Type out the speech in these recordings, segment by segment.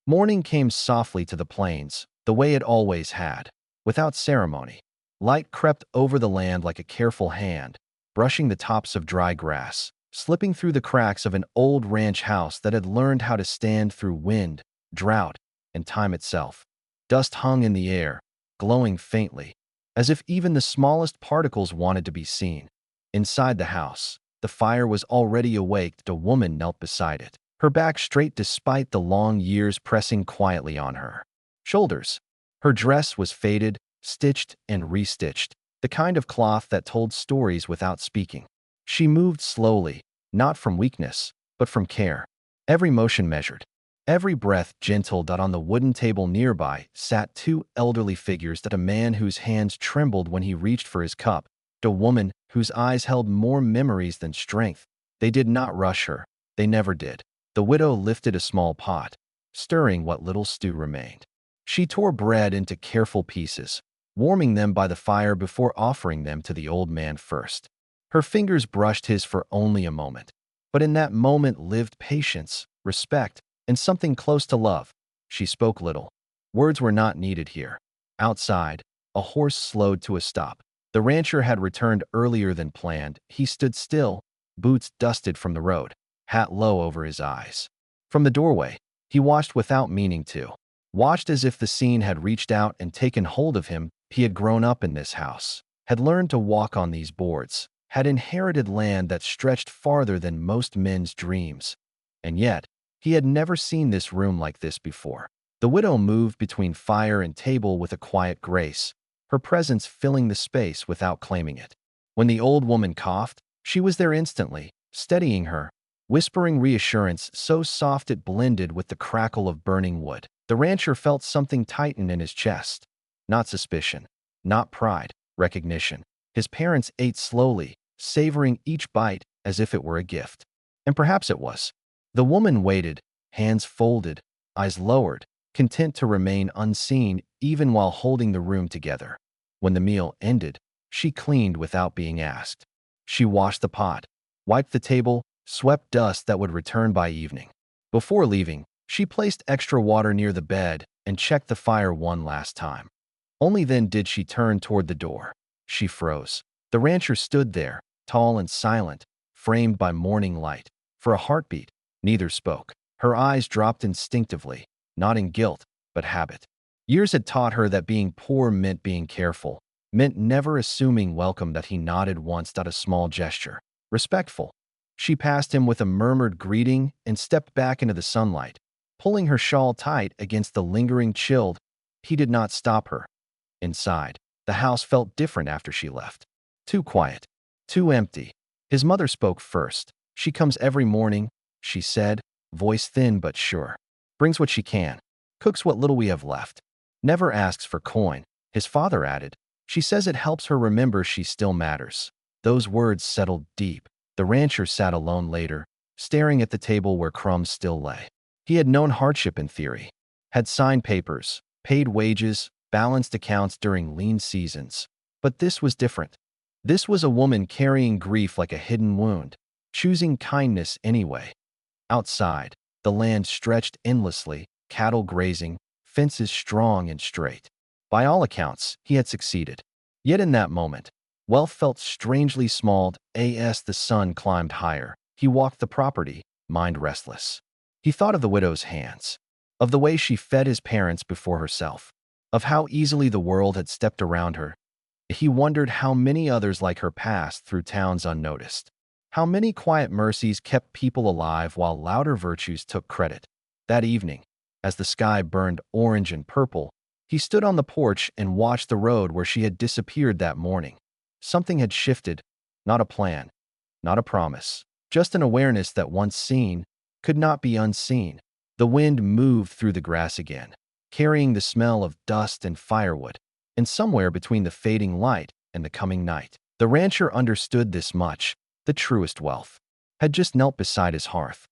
Morning came softly to the plains, the way it always had, without ceremony. Light crept over the land like a careful hand, brushing the tops of dry grass, slipping through the cracks of an old ranch house that had learned how to stand through wind, drought, and time itself. Dust hung in the air, glowing faintly, as if even the smallest particles wanted to be seen. Inside the house, the fire was already awake. A woman knelt beside it, her back straight despite the long years pressing quietly on her shoulders. Her dress was faded, stitched and restitched, the kind of cloth that told stories without speaking. She moved slowly, not from weakness, but from care. Every motion measured, every breath gentle. On the wooden table nearby sat two elderly figures, a man whose hands trembled when he reached for his cup, a woman whose eyes held more memories than strength. They did not rush her. They never did. The widow lifted a small pot, stirring what little stew remained. She tore bread into careful pieces, warming them by the fire before offering them to the old man first. Her fingers brushed his for only a moment, but in that moment lived patience, respect, and something close to love. She spoke little. Words were not needed here. Outside, a horse slowed to a stop. The rancher had returned earlier than planned. He stood still, boots dusted from the road, hat low over his eyes. From the doorway, he watched without meaning to. Watched as if the scene had reached out and taken hold of him. He had grown up in this house, had learned to walk on these boards, had inherited land that stretched farther than most men's dreams. And yet, he had never seen this room like this before. The widow moved between fire and table with a quiet grace, her presence filling the space without claiming it. When the old woman coughed, she was there instantly, steadying her, whispering reassurance so soft it blended with the crackle of burning wood. The rancher felt something tighten in his chest. Not suspicion, not pride, recognition. His parents ate slowly, savoring each bite as if it were a gift. And perhaps it was. The woman waited, hands folded, eyes lowered, content to remain unseen even while holding the room together. When the meal ended, she cleaned without being asked. She washed the pot, wiped the table, swept dust that would return by evening. Before leaving, she placed extra water near the bed and checked the fire one last time. Only then did she turn toward the door. She froze. The rancher stood there, tall and silent, framed by morning light. For a heartbeat, neither spoke. Her eyes dropped instinctively, not in guilt, but habit. Years had taught her that being poor meant being careful, meant never assuming welcome. That he nodded once, a small gesture. Respectful. She passed him with a murmured greeting and stepped back into the sunlight, pulling her shawl tight against the lingering chill. He did not stop her. Inside, the house felt different after she left. Too quiet, too empty. His mother spoke first. She comes every morning, she said, voice thin but sure. Brings what she can, cooks what little we have left. Never asks for coin, his father added. She says it helps her remember she still matters. Those words settled deep. The rancher sat alone later, staring at the table where crumbs still lay. He had known hardship in theory, had signed papers, paid wages, balanced accounts during lean seasons. But this was different. This was a woman carrying grief like a hidden wound, choosing kindness anyway. Outside, the land stretched endlessly, cattle grazing, fences strong and straight. By all accounts, he had succeeded. Yet in that moment, wealth felt strangely small. As the sun climbed higher, he walked the property, mind restless. He thought of the widow's hands, of the way she fed his parents before herself, of how easily the world had stepped around her. He wondered how many others like her passed through towns unnoticed. How many quiet mercies kept people alive while louder virtues took credit. That evening, as the sky burned orange and purple, he stood on the porch and watched the road where she had disappeared that morning. Something had shifted, not a plan, not a promise, just an awareness that once seen could not be unseen. The wind moved through the grass again, carrying the smell of dust and firewood, and somewhere between the fading light and the coming night, the rancher understood this much. The truest wealth had just knelt beside his hearth.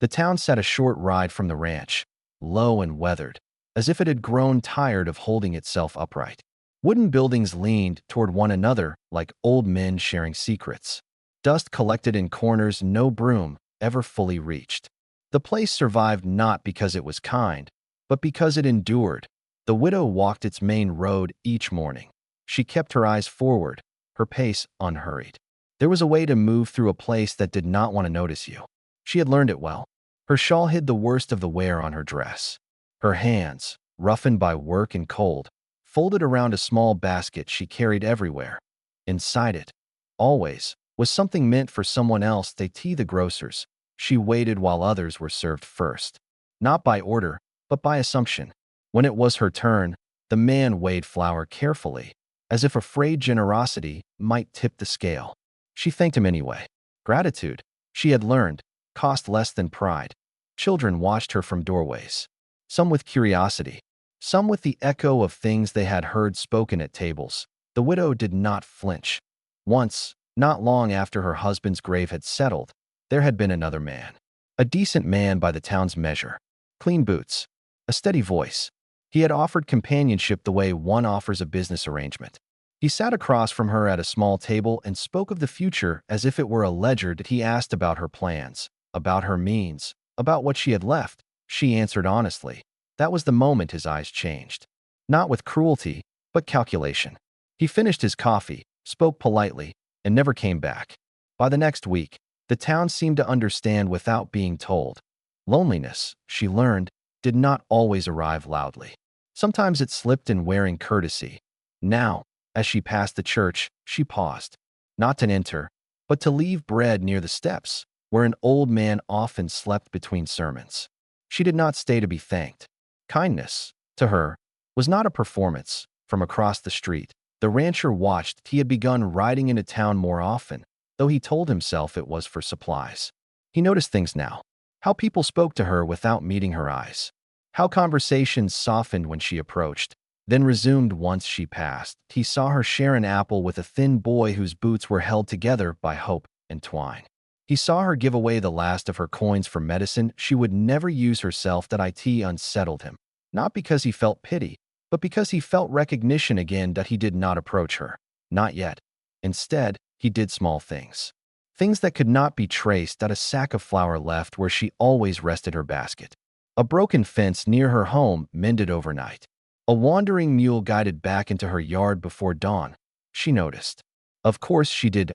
The town sat a short ride from the ranch, low and weathered, as if it had grown tired of holding itself upright. Wooden buildings leaned toward one another like old men sharing secrets. Dust collected in corners no broom ever fully reached. The place survived not because it was kind, but because it endured. The widow walked its main road each morning. She kept her eyes forward, her pace unhurried. There was a way to move through a place that did not want to notice you. She had learned it well. Her shawl hid the worst of the wear on her dress. Her hands, roughened by work and cold, folded around a small basket she carried everywhere. Inside it, always, was something meant for someone else. The grocers. She waited while others were served first. Not by order, but by assumption. When it was her turn, the man weighed flour carefully, as if afraid generosity might tip the scale. She thanked him anyway. Gratitude, she had learned, cost less than pride. Children watched her from doorways, some with curiosity, some with the echo of things they had heard spoken at tables. The widow did not flinch. Once, not long after her husband's grave had settled, there had been another man. A decent man by the town's measure. Clean boots. A steady voice. He had offered companionship the way one offers a business arrangement. He sat across from her at a small table and spoke of the future as if it were a ledger. That he asked about her plans, about her means, about what she had left. She answered honestly. That was the moment his eyes changed. Not with cruelty, but calculation. He finished his coffee, spoke politely, and never came back. By the next week, the town seemed to understand without being told. Loneliness, she learned, did not always arrive loudly. Sometimes it slipped in wearing courtesy. Now, as she passed the church, she paused. Not to enter, but to leave bread near the steps, where an old man often slept between sermons. She did not stay to be thanked. Kindness, to her, was not a performance. From across the street, the rancher watched. He had begun riding into town more often, though he told himself it was for supplies. He noticed things now. How people spoke to her without meeting her eyes. How conversations softened when she approached, then resumed once she passed. He saw her share an apple with a thin boy whose boots were held together by hope and twine. He saw her give away the last of her coins for medicine she would never use herself. That it unsettled him, not because he felt pity, but because he felt recognition again. That he did not approach her. Not yet. Instead, he did small things. Things that could not be traced. That a sack of flour left where she always rested her basket. A broken fence near her home mended overnight. A wandering mule guided back into her yard before dawn. She noticed. Of course she did.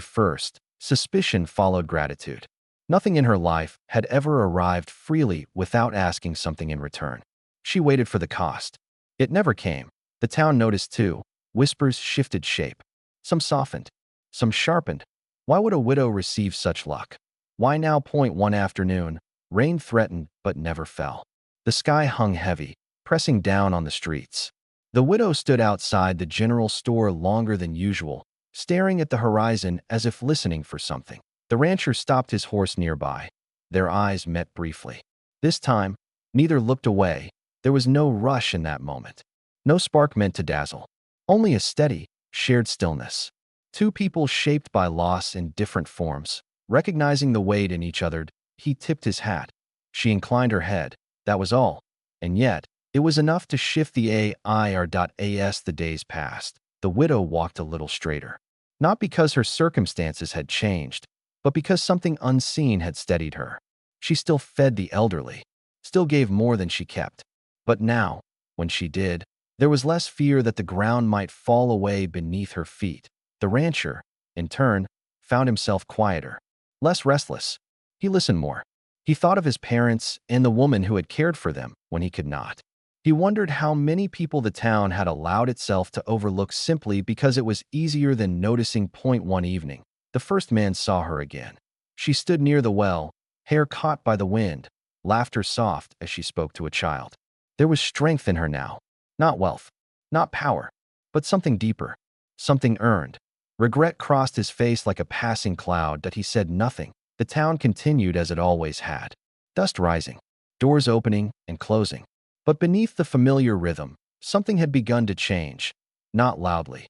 First, suspicion followed gratitude. Nothing in her life had ever arrived freely without asking something in return. She waited for the cost. It never came. The town noticed too. Whispers shifted shape. Some softened. Some sharpened. Why would a widow receive such luck? Why now? One afternoon, rain threatened but never fell. The sky hung heavy, pressing down on the streets. The widow stood outside the general store longer than usual, staring at the horizon as if listening for something. The rancher stopped his horse nearby. Their eyes met briefly. This time, neither looked away. There was no rush in that moment. No spark meant to dazzle. Only a steady, shared stillness. Two people shaped by loss in different forms. Recognizing the weight in each other, he tipped his hat. She inclined her head. That was all. And yet, it was enough to shift the AIR.AS. The days passed. The widow walked a little straighter. Not because her circumstances had changed, but because something unseen had steadied her. She still fed the elderly, still gave more than she kept. But now, when she did, there was less fear that the ground might fall away beneath her feet. The rancher, in turn, found himself quieter, less restless. He listened more. He thought of his parents and the woman who had cared for them when he could not. He wondered how many people the town had allowed itself to overlook simply because it was easier than noticing. One evening, the first man saw her again. She stood near the well, hair caught by the wind, laughter soft as she spoke to a child. There was strength in her now. Not wealth, not power, but something deeper, something earned. Regret crossed his face like a passing cloud. That he said nothing. The town continued as it always had. Dust rising, doors opening and closing. But beneath the familiar rhythm, something had begun to change. Not loudly,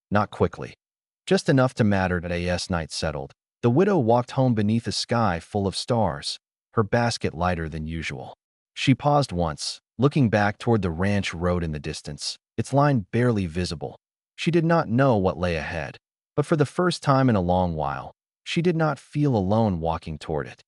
not quickly, just enough to matter. As night settled, the widow walked home beneath a sky full of stars, her basket lighter than usual. She paused once, looking back toward the ranch road in the distance, its line barely visible. She did not know what lay ahead, but for the first time in a long while, she did not feel alone walking toward it.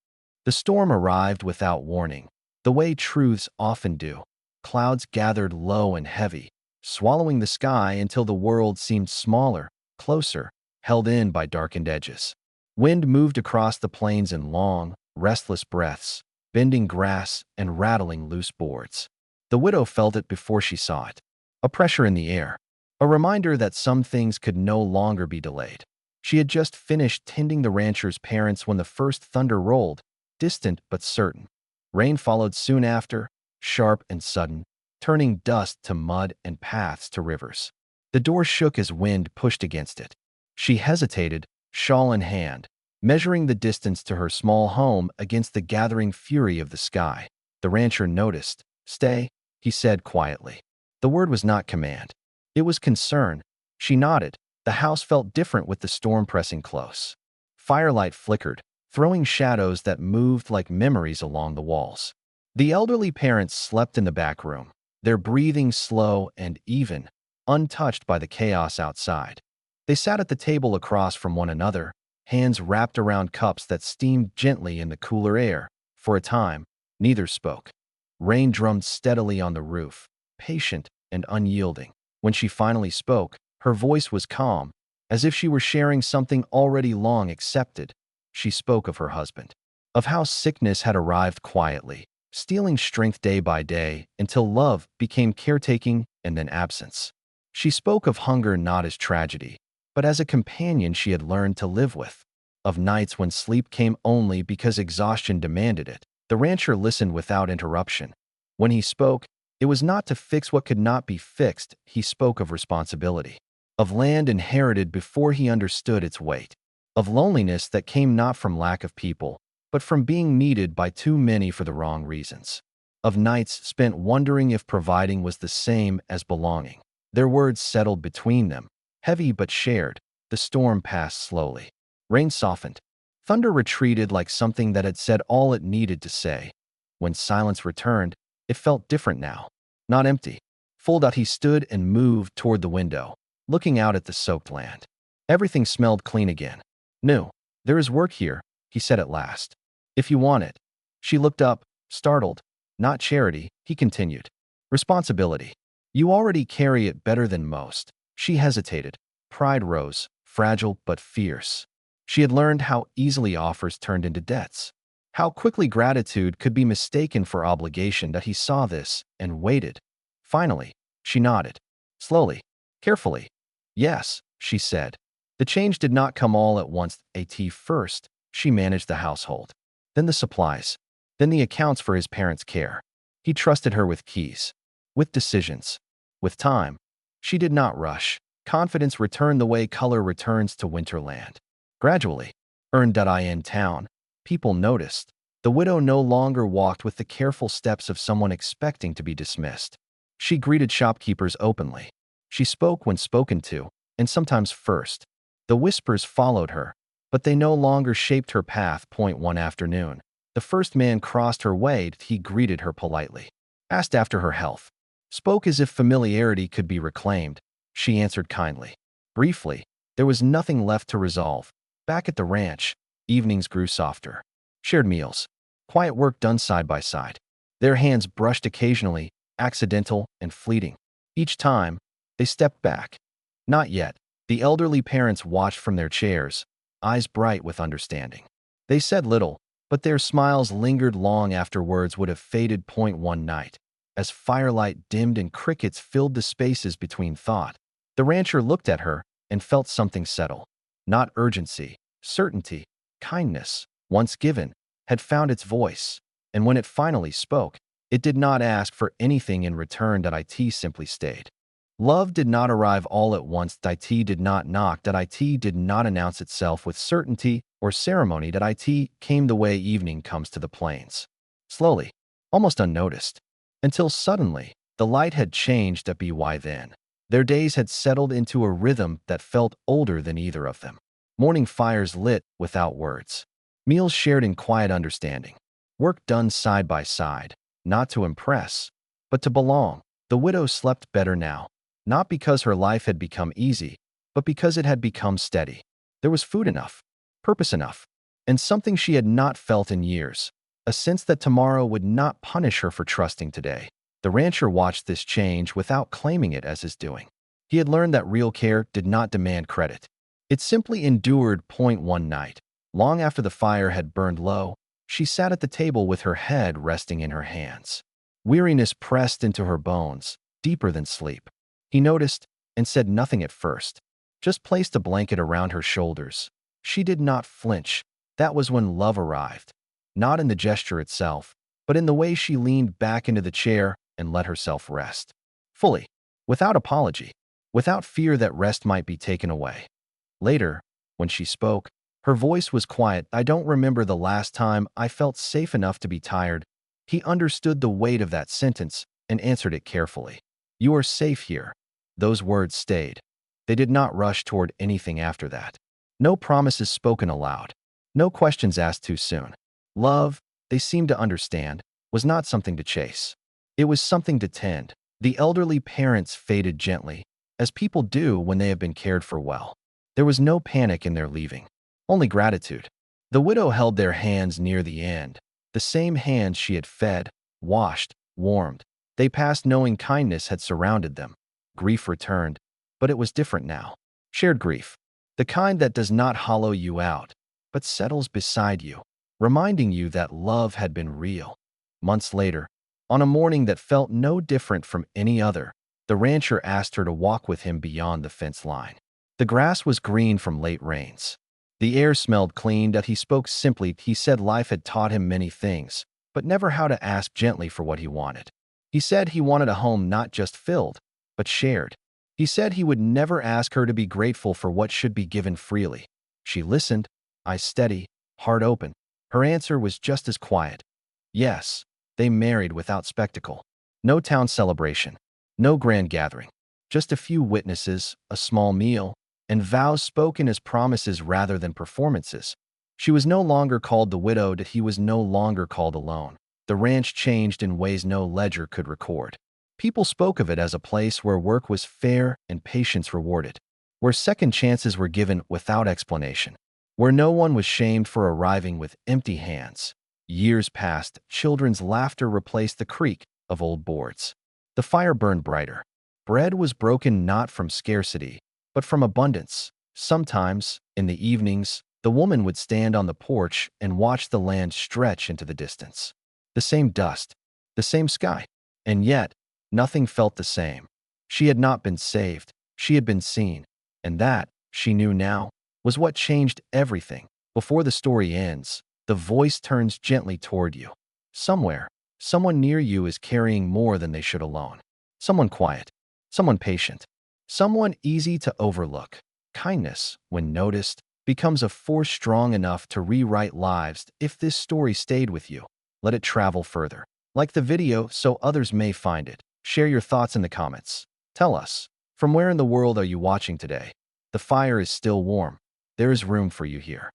The storm arrived without warning. the way truths often do. Clouds gathered low and heavy, swallowing the sky until the world seemed smaller, closer, held in by darkened edges. Wind moved across the plains in long, restless breaths, bending grass and rattling loose boards. The widow felt it before she saw it. A pressure in the air. A reminder that some things could no longer be delayed. She had just finished tending the rancher's parents when the first thunder rolled, distant but certain. Rain followed soon after, sharp and sudden, turning dust to mud and paths to rivers. The door shook as wind pushed against it. She hesitated, shawl in hand, measuring the distance to her small home against the gathering fury of the sky. The rancher noticed. "Stay," he said quietly. The word was not command. It was concern. She nodded. The house felt different with the storm pressing close. Firelight flickered, throwing shadows that moved like memories along the walls. The elderly parents slept in the back room, their breathing slow and even, untouched by the chaos outside. They sat at the table across from one another, hands wrapped around cups that steamed gently in the cooler air. For a time, neither spoke. Rain drummed steadily on the roof, patient and unyielding. When she finally spoke, her voice was calm, as if she were sharing something already long accepted. She spoke of her husband, of how sickness had arrived quietly, stealing strength day by day until love became caretaking and then absence. She spoke of hunger not as tragedy, but as a companion she had learned to live with, of nights when sleep came only because exhaustion demanded it. The rancher listened without interruption. When he spoke, it was not to fix what could not be fixed. He spoke of responsibility, of land inherited before he understood its weight, of loneliness that came not from lack of people, but from being needed by too many for the wrong reasons, of nights spent wondering if providing was the same as belonging. Their words settled between them, heavy but shared. The storm passed slowly. Rain softened. Thunder retreated like something that had said all it needed to say. When silence returned, it felt different now. Not empty. Full. He stood and moved toward the window, looking out at the soaked land. Everything smelled clean again. "New. There is work here," he said at last. "If you want it." She looked up, startled. "Not charity," he continued. "Responsibility. You already carry it better than most." She hesitated. Pride rose, fragile but fierce. She had learned how easily offers turned into debts, how quickly gratitude could be mistaken for obligation. That he saw this and waited. Finally, she nodded. Slowly, carefully. "Yes," she said. The change did not come all at once. First, she managed the household, then the supplies, then the accounts for his parents' care. He trusted her with keys, with decisions, with time. She did not rush. Confidence returned the way color returns to winterland. Gradually, in town, people noticed. The widow no longer walked with the careful steps of someone expecting to be dismissed. She greeted shopkeepers openly. She spoke when spoken to, and sometimes first. The whispers followed her, but they no longer shaped her path. One afternoon, the first man crossed her way. He greeted her politely, asked after her health, spoke as if familiarity could be reclaimed. She answered kindly. Briefly, there was nothing left to resolve. Back at the ranch, evenings grew softer. Shared meals, quiet work done side by side. Their hands brushed occasionally, accidental and fleeting. Each time, they stepped back. Not yet. The elderly parents watched from their chairs, eyes bright with understanding. They said little, but their smiles lingered long after words would have faded. One night, as firelight dimmed and crickets filled the spaces between thought, the rancher looked at her and felt something settle. Not urgency, certainty, kindness, once given, had found its voice, and when it finally spoke, it did not ask for anything in return. It simply stayed. Love did not arrive all at once. It did not knock. It did not announce itself with certainty or ceremony. It came the way evening comes to the plains. Slowly, almost unnoticed, until suddenly, the light had changed. Why then? Their days had settled into a rhythm that felt older than either of them. Morning fires lit without words. Meals shared in quiet understanding. Work done side by side, not to impress, but to belong. The widow slept better now, not because her life had become easy, but because it had become steady. There was food enough, purpose enough, and something she had not felt in years, a sense that tomorrow would not punish her for trusting today. The rancher watched this change without claiming it as his doing. He had learned that real care did not demand credit. It simply endured. Point one night, long after the fire had burned low, she sat at the table with her head resting in her hands. Weariness pressed into her bones, deeper than sleep. He noticed and said nothing at first, just placed a blanket around her shoulders. She did not flinch. That was when love arrived. Not in the gesture itself, but in the way she leaned back into the chair and let herself rest. Fully, without apology, without fear that rest might be taken away. Later, when she spoke, her voice was quiet. I don't remember the last time I felt safe enough to be tired. He understood the weight of that sentence and answered it carefully. You are safe here. Those words stayed. They did not rush toward anything after that. No promises spoken aloud. No questions asked too soon. Love, they seemed to understand, was not something to chase. It was something to tend. The elderly parents faded gently, as people do when they have been cared for well. There was no panic in their leaving, only gratitude. The widow held their hands near the end, the same hands she had fed, washed, warmed. They passed knowing kindness had surrounded them. Grief returned, but it was different now. Shared grief, the kind that does not hollow you out, but settles beside you, reminding you that love had been real. Months later, on a morning that felt no different from any other, the rancher asked her to walk with him beyond the fence line. The grass was green from late rains. The air smelled clean. That he spoke simply. He said life had taught him many things, but never how to ask gently for what he wanted. He said he wanted a home not just filled, but shared. He said he would never ask her to be grateful for what should be given freely. She listened, eyes steady, heart open. Her answer was just as quiet. Yes, they married without spectacle. No town celebration, no grand gathering. Just a few witnesses, a small meal, and vows spoken as promises rather than performances. She was no longer called the widowed. He was no longer called alone. The ranch changed in ways no ledger could record. People spoke of it as a place where work was fair and patience rewarded, where second chances were given without explanation, where no one was shamed for arriving with empty hands. Years passed, children's laughter replaced the creak of old boards. The fire burned brighter. Bread was broken not from scarcity, but from abundance. Sometimes, in the evenings, the woman would stand on the porch and watch the land stretch into the distance. The same dust, the same sky, and yet, nothing felt the same. She had not been saved, she had been seen, and that, she knew now, was what changed everything. Before the story ends, the voice turns gently toward you. Somewhere, someone near you is carrying more than they should alone. Someone quiet, someone patient, someone easy to overlook. Kindness, when noticed, becomes a force strong enough to rewrite lives. If this story stayed with you, let it travel further. Like the video so others may find it. Share your thoughts in the comments. Tell us, from where in the world are you watching today? The fire is still warm. There is room for you here.